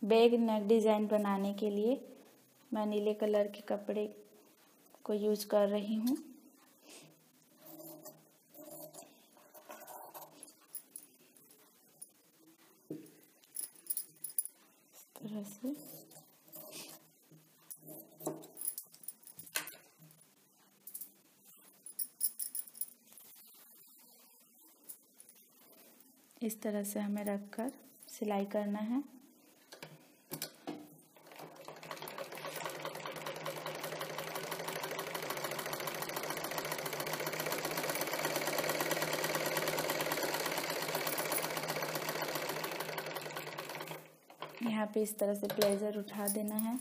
Bag नेक design बनाने के लिए मैं नीले कलर के कपड़े को यूज कर रही हूँ। इस तरह से इस तरह से हमें रखकर सिलाई करना है। यहाँ पे इस तरह से प्लेजर उठा देना है।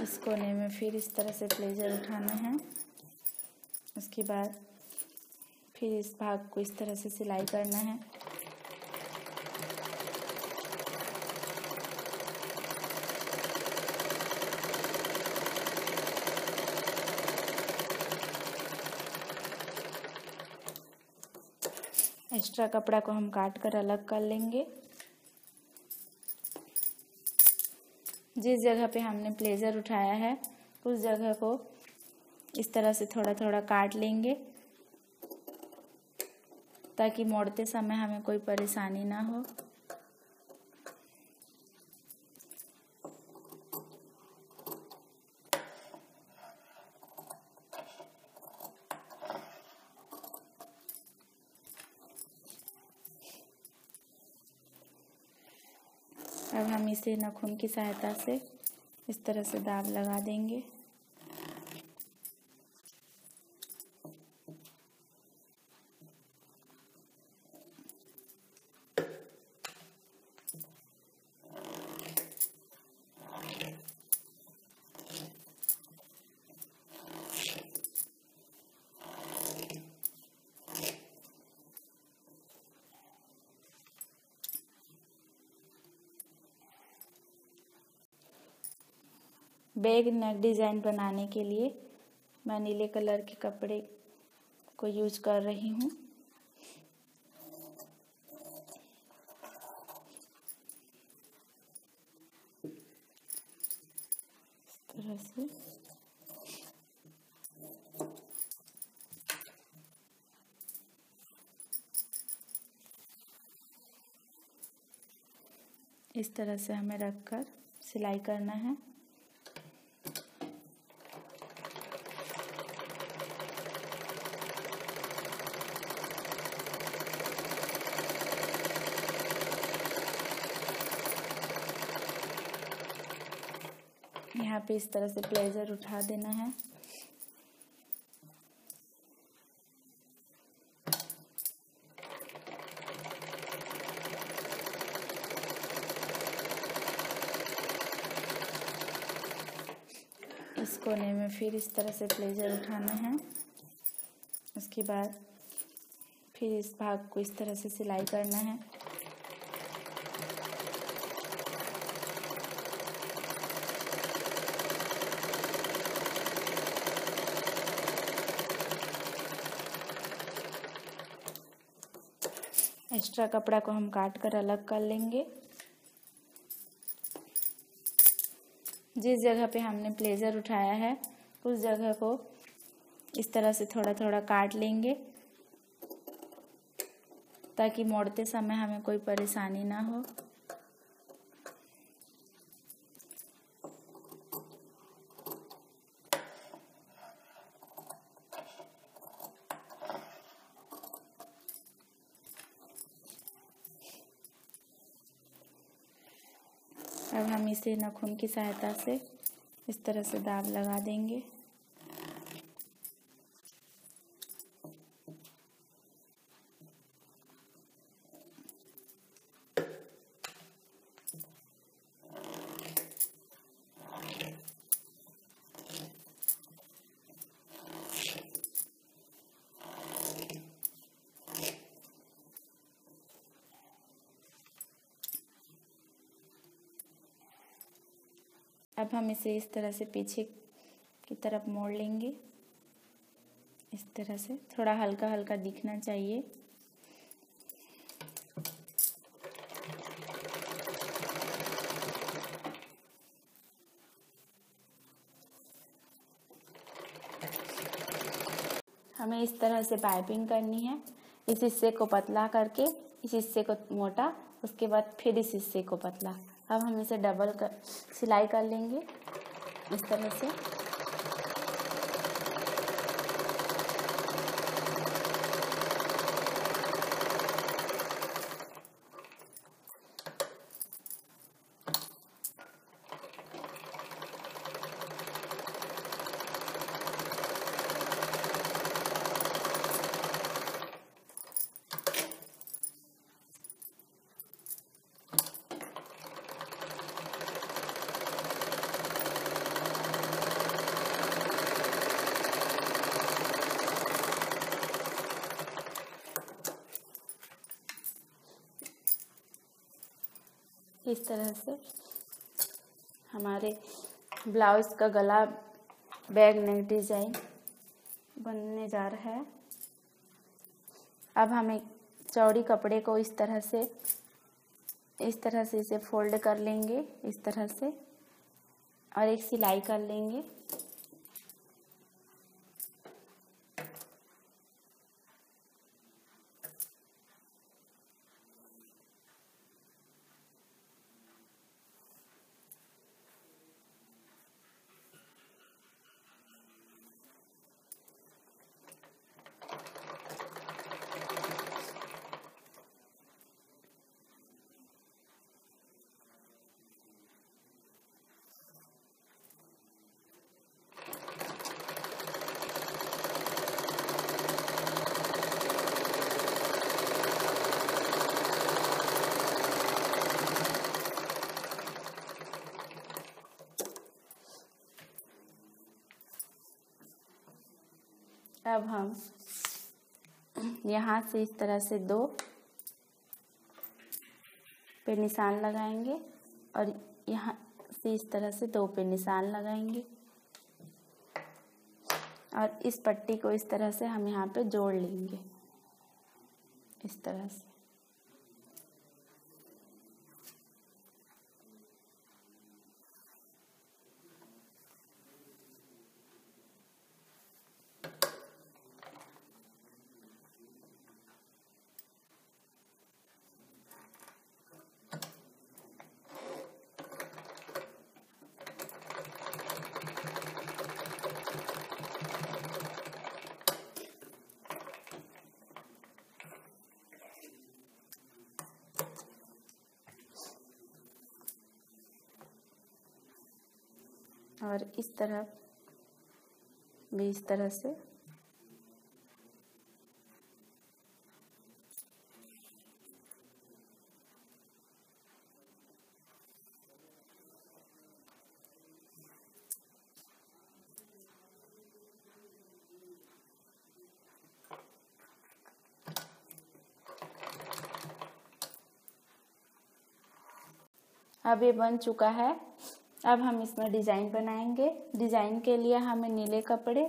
इस कोने में फिर इस तरह से प्लेजर उठाना है। उसके बाद फिर इस भाग को इस तरह से सिलाई करना है। एक्स्ट्रा कपड़ा को हम काट कर अलग कर लेंगे। जिस जगह पे हमने प्लेजर उठाया है उस जगह को इस तरह से थोड़ा थोड़ा काट लेंगे ताकि मोड़ते समय हमें कोई परेशानी ना हो। अब हम इसे नाखून की सहायता से इस तरह से दाब लगा देंगे। बैग नेक डिज़ाइन बनाने के लिए मैं नीले कलर के कपड़े को यूज कर रही हूँ। इस तरह से इस तरह से हमें रखकर सिलाई करना है। यहाँ पे इस तरह से प्लेजर उठा देना है। इस कोने में फिर इस तरह से प्लेजर उठाना है। उसके बाद फिर इस भाग को इस तरह से सिलाई करना है। एक्स्ट्रा कपड़ा को हम काट कर अलग कर लेंगे। जिस जगह पे हमने प्लेजर उठाया है उस जगह को इस तरह से थोड़ा थोड़ा काट लेंगे ताकि मोड़ते समय हमें कोई परेशानी ना हो। अब हम इसे नाखून की सहायता से इस तरह से दाब लगा देंगे। अब हम इसे इस तरह से पीछे की तरफ मोड़ लेंगे। इस तरह से थोड़ा हल्का हल्का दिखना चाहिए। हमें इस तरह से पाइपिंग करनी है। इस हिस्से को पतला करके इस हिस्से को मोटा, उसके बाद फिर इस हिस्से को पतला। अब हम इसे डबल सिलाई कर लेंगे इस तरह से। इस तरह से हमारे ब्लाउज का गला बैग नेक डिजाइन बनने जा रहा है। अब हम एक चौड़ी कपड़े को इस तरह से इसे फोल्ड कर लेंगे इस तरह से, और एक सिलाई कर लेंगे। अब हम यहाँ से इस तरह से 2 पे निशान लगाएंगे और यहाँ से इस तरह से 2 पे निशान लगाएंगे, और इस पट्टी को इस तरह से हम यहाँ पे जोड़ लेंगे इस तरह से। और इस तरफ भी इस तरह से। अब ये बन चुका है। अब हम इसमें डिज़ाइन बनाएंगे। डिज़ाइन के लिए हमें नीले कपड़े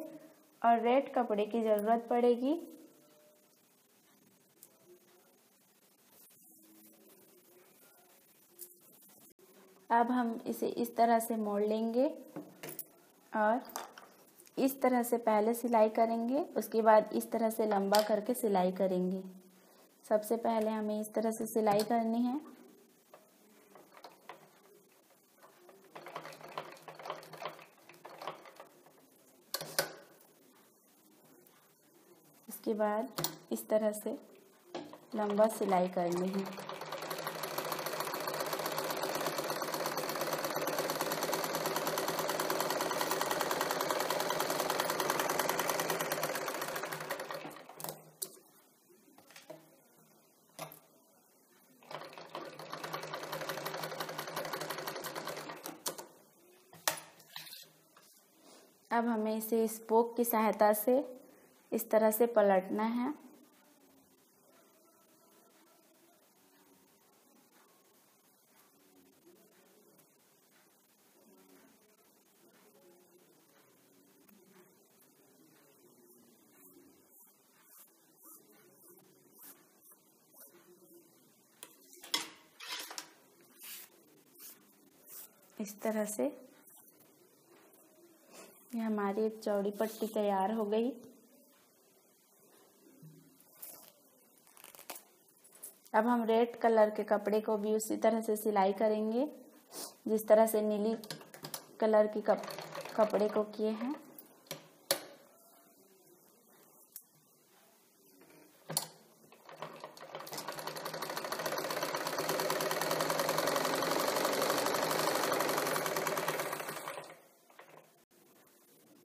और रेड कपड़े की ज़रूरत पड़ेगी। अब हम इसे इस तरह से मोड़ लेंगे और इस तरह से पहले सिलाई करेंगे, उसके बाद इस तरह से लंबा करके सिलाई करेंगे। सबसे पहले हमें इस तरह से सिलाई करनी है। उसके बाद इस तरह से लंबा सिलाई करनी है। अब हमें इसे स्पोक की सहायता से इस तरह से पलटना है। इस तरह से ये हमारी एक चौड़ी पट्टी तैयार हो गई। अब हम रेड कलर के कपड़े को भी उसी तरह से सिलाई करेंगे जिस तरह से नीली कलर की कपड़े को किए हैं।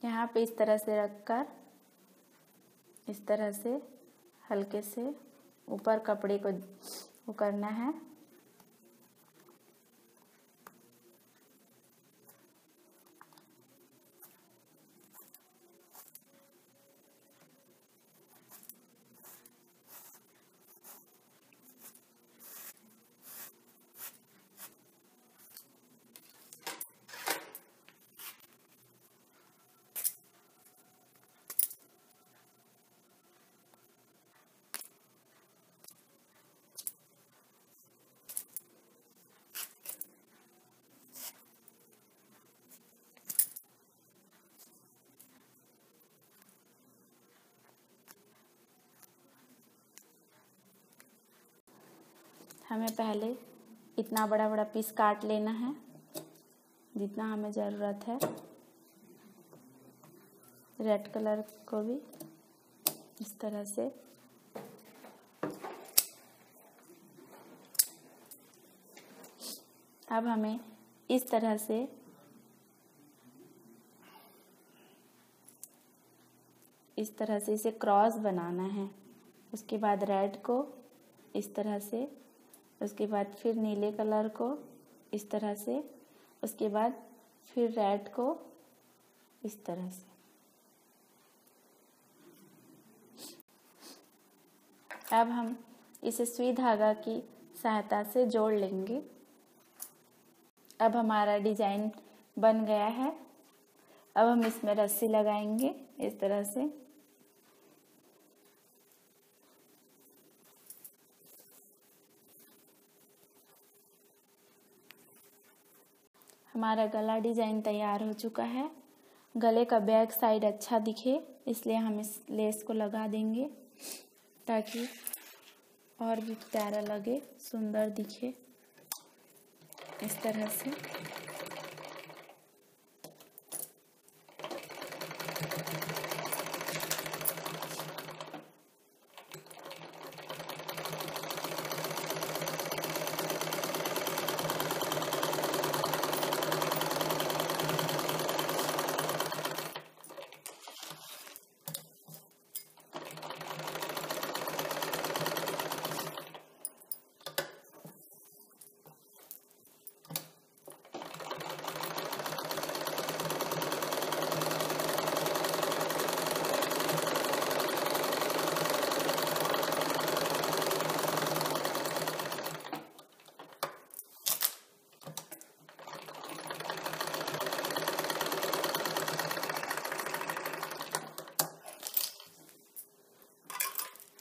यहाँ पे इस तरह से रखकर इस तरह से हल्के से ऊपर कपड़े को वो करना है। हमें पहले इतना बड़ा बड़ा पीस काट लेना है जितना हमें ज़रूरत है। रेड कलर को भी इस तरह से अब हमें इस तरह से इसे क्रॉस बनाना है। उसके बाद रेड को इस तरह से, उसके बाद फिर नीले कलर को इस तरह से, उसके बाद फिर रेड को इस तरह से। अब हम इसे सुई धागा की सहायता से जोड़ लेंगे। अब हमारा डिजाइन बन गया है। अब हम इसमें रस्सी लगाएंगे इस तरह से। हमारा गला डिजाइन तैयार हो चुका है। गले का बैक साइड अच्छा दिखे इसलिए हम इस लेस को लगा देंगे ताकि और भी प्यारा लगे, सुंदर दिखे इस तरह से।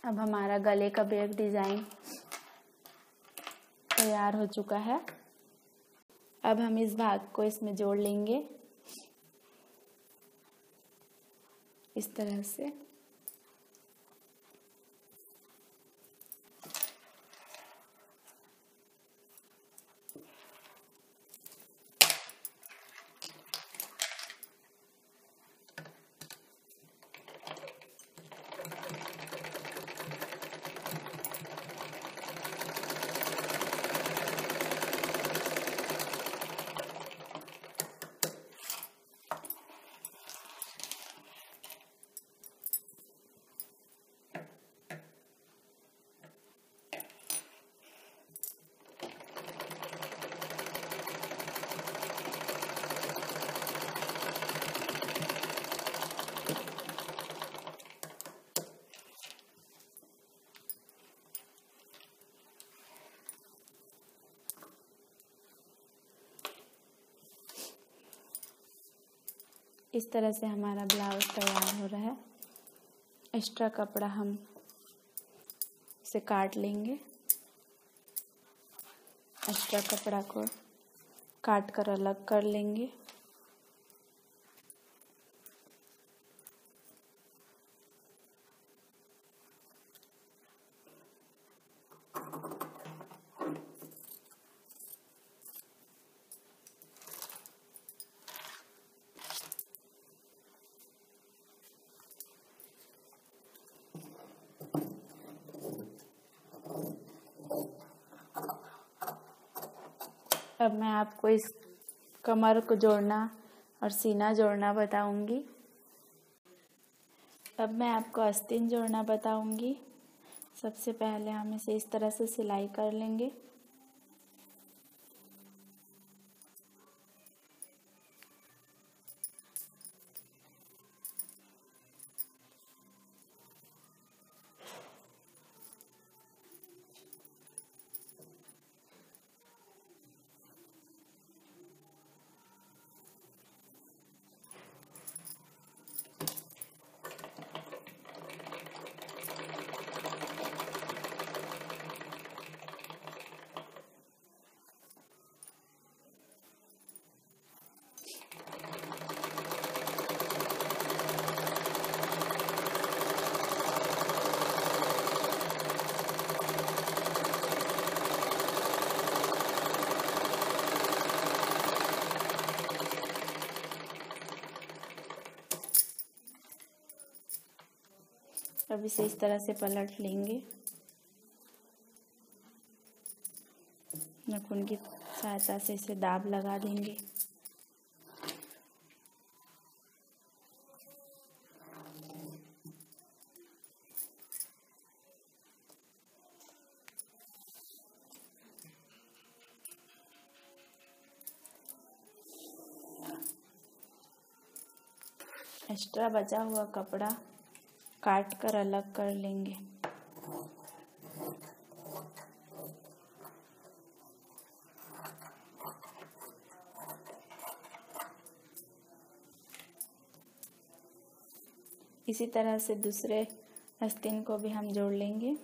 अब हमारा गले का बैक डिजाइन तैयार हो चुका है। अब हम इस भाग को इसमें जोड़ लेंगे इस तरह से। इस तरह से हमारा ब्लाउज तैयार हो रहा है। एक्स्ट्रा कपड़ा हम इसे काट लेंगे। एक्स्ट्रा कपड़ा को काट कर अलग कर लेंगे। अब मैं आपको इस कमर को जोड़ना और सीना जोड़ना बताऊंगी। अब मैं आपको आस्तीन जोड़ना बताऊंगी। सबसे पहले हम इसे इस तरह से सिलाई कर लेंगे। अब इसे इस तरह से पलट लेंगे। नाखून की सहायता से इसे दाब लगा देंगे। एक्स्ट्रा बचा हुआ कपड़ा काट कर अलग कर लेंगे। इसी तरह से दूसरे आस्तीन को भी हम जोड़ लेंगे।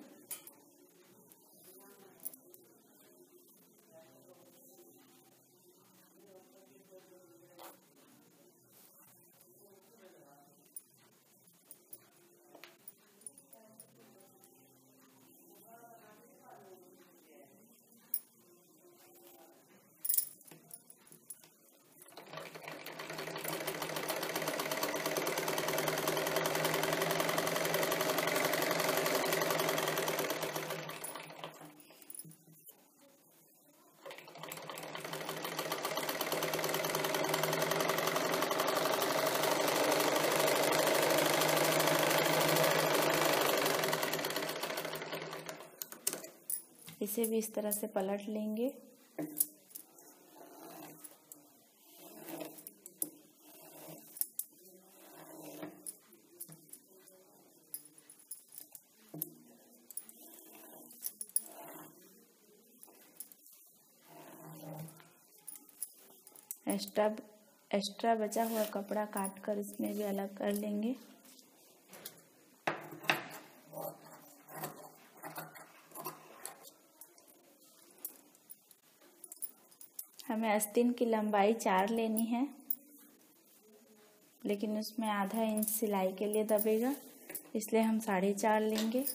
इसे भी इस तरह से पलट लेंगे। एक्स्ट्रा बचा हुआ कपड़ा काट कर इसमें भी अलग कर लेंगे। हमें आस्तीन की लंबाई 4 लेनी है, लेकिन उसमें आधा इंच सिलाई के लिए दबेगा, इसलिए हम 4.5 लेंगे।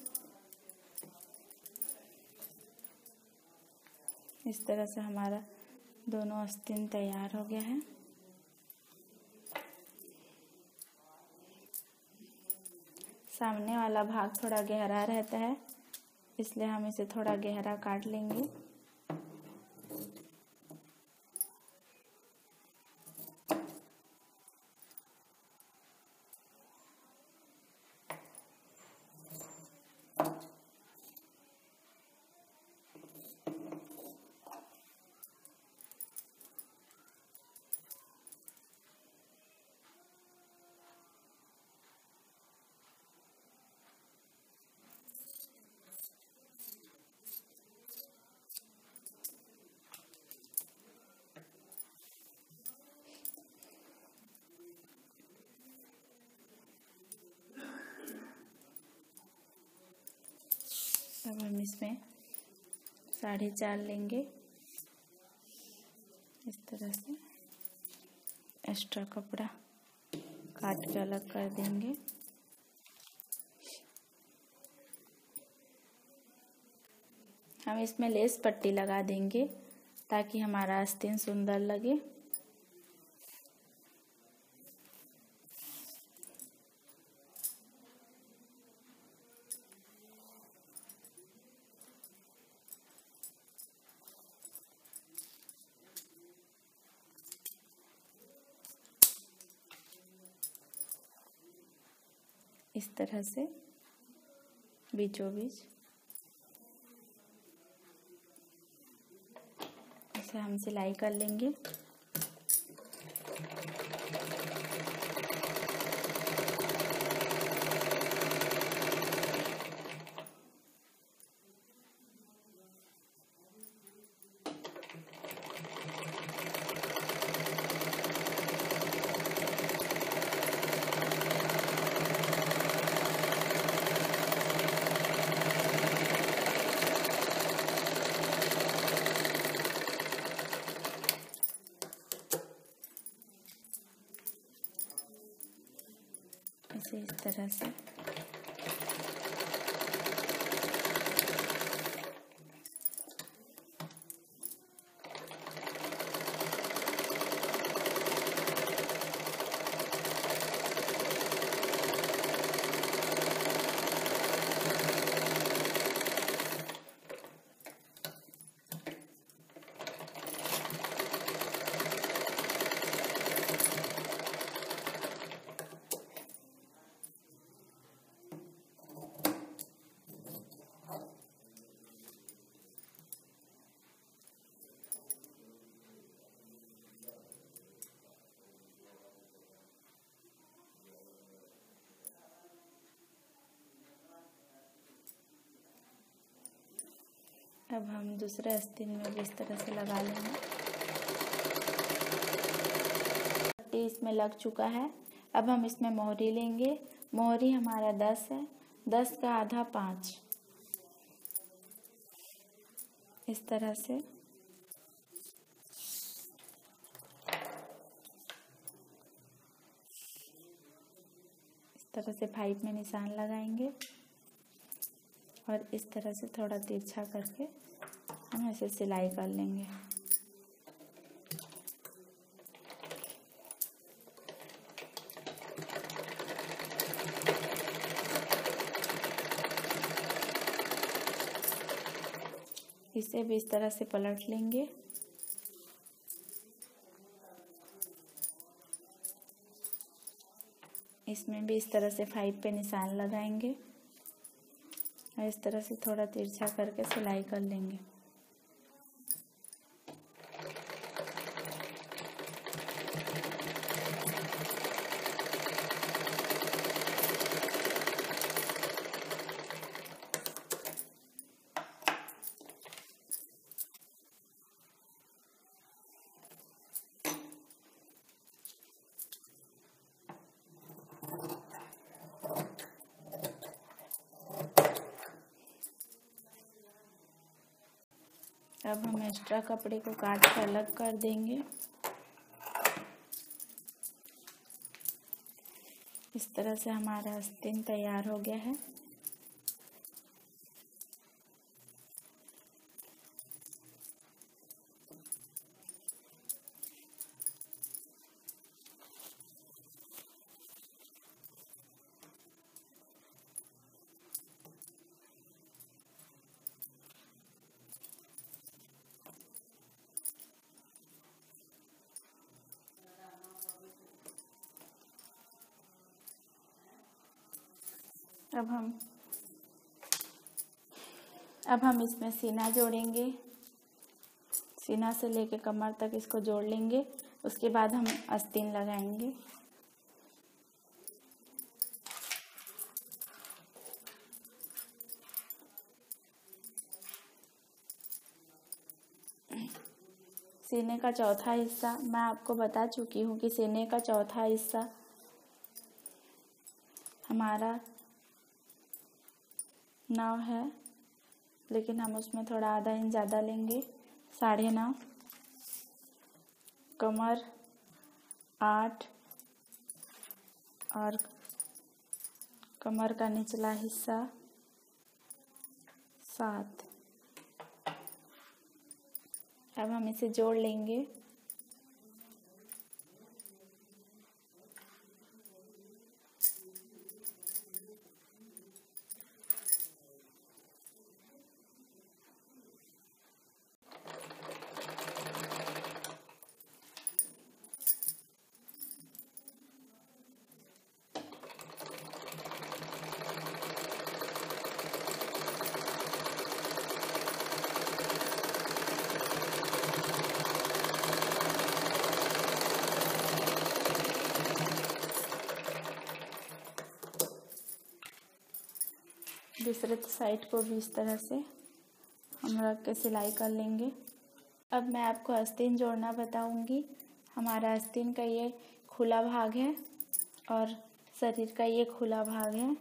इस तरह से हमारा दोनों आस्तीन तैयार हो गया है। सामने वाला भाग थोड़ा गहरा रहता है, इसलिए हम इसे थोड़ा गहरा काट लेंगे। अब हम इसमें 4.5 लेंगे। इस तरह से एक्स्ट्रा कपड़ा काट के अलग कर देंगे। हम इसमें लेस पट्टी लगा देंगे ताकि हमारा आस्तीन सुंदर लगे। इस तरह से बीचों बीच इसे हम सिलाई कर लेंगे। इस तरह से अब हम दूसरे आस्तीन में भी इस तरह से लगा लेंगे। पट्टी इसमें लग चुका है। अब हम इसमें मोहरी लेंगे। मोहरी हमारा 10 है, 10 का आधा 5। इस तरह से पाइप में निशान लगाएंगे और इस तरह से थोड़ा तिरछा करके हम ऐसे सिलाई कर लेंगे। इसे भी इस तरह से पलट लेंगे। इसमें भी इस तरह से पाइप पे निशान लगाएंगे और इस तरह से थोड़ा तिरछा करके सिलाई कर लेंगे। अब हम एक्स्ट्रा कपड़े को काट कर अलग कर देंगे। इस तरह से हमारा आस्तीन तैयार हो गया है। अब हम इसमें सीना जोड़ेंगे। सीना से लेके कमर तक इसको जोड़ लेंगे। उसके बाद हम आस्तीन लगाएंगे। सीने का चौथा हिस्सा मैं आपको बता चुकी हूँ कि सीने का चौथा हिस्सा हमारा 9 है, लेकिन हम उसमें थोड़ा आधा इंच ज़्यादा लेंगे, 9.5। कमर 8 और कमर का निचला हिस्सा 7। अब हम इसे जोड़ लेंगे। दूसरे साइड को भी इस तरह से हम रख के सिलाई कर लेंगे। अब मैं आपको आस्तीन जोड़ना बताऊंगी। हमारा आस्तीन का ये खुला भाग है और शरीर का ये खुला भाग है।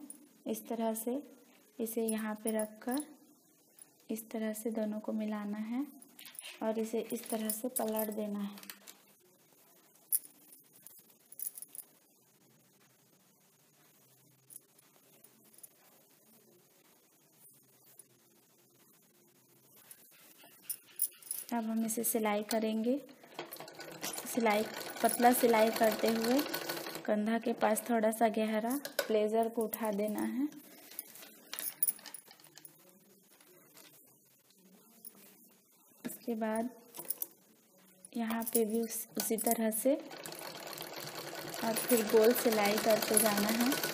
इस तरह से इसे यहाँ पे रखकर इस तरह से दोनों को मिलाना है और इसे इस तरह से पलट देना है। अब हम इसे सिलाई करेंगे। पतला सिलाई करते हुए कंधा के पास थोड़ा सा गहरा ब्लेजर को उठा देना है। उसके बाद यहाँ पे भी उसी तरह से और फिर गोल सिलाई करते जाना है।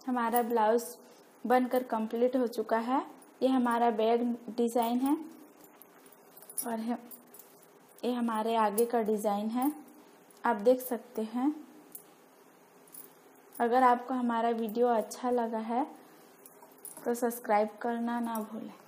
हमारा ब्लाउज़ बनकर कंप्लीट हो चुका है। ये हमारा बैग डिज़ाइन है और ये हमारे आगे का डिज़ाइन है, आप देख सकते हैं। अगर आपको हमारा वीडियो अच्छा लगा है तो सब्सक्राइब करना ना भूलें।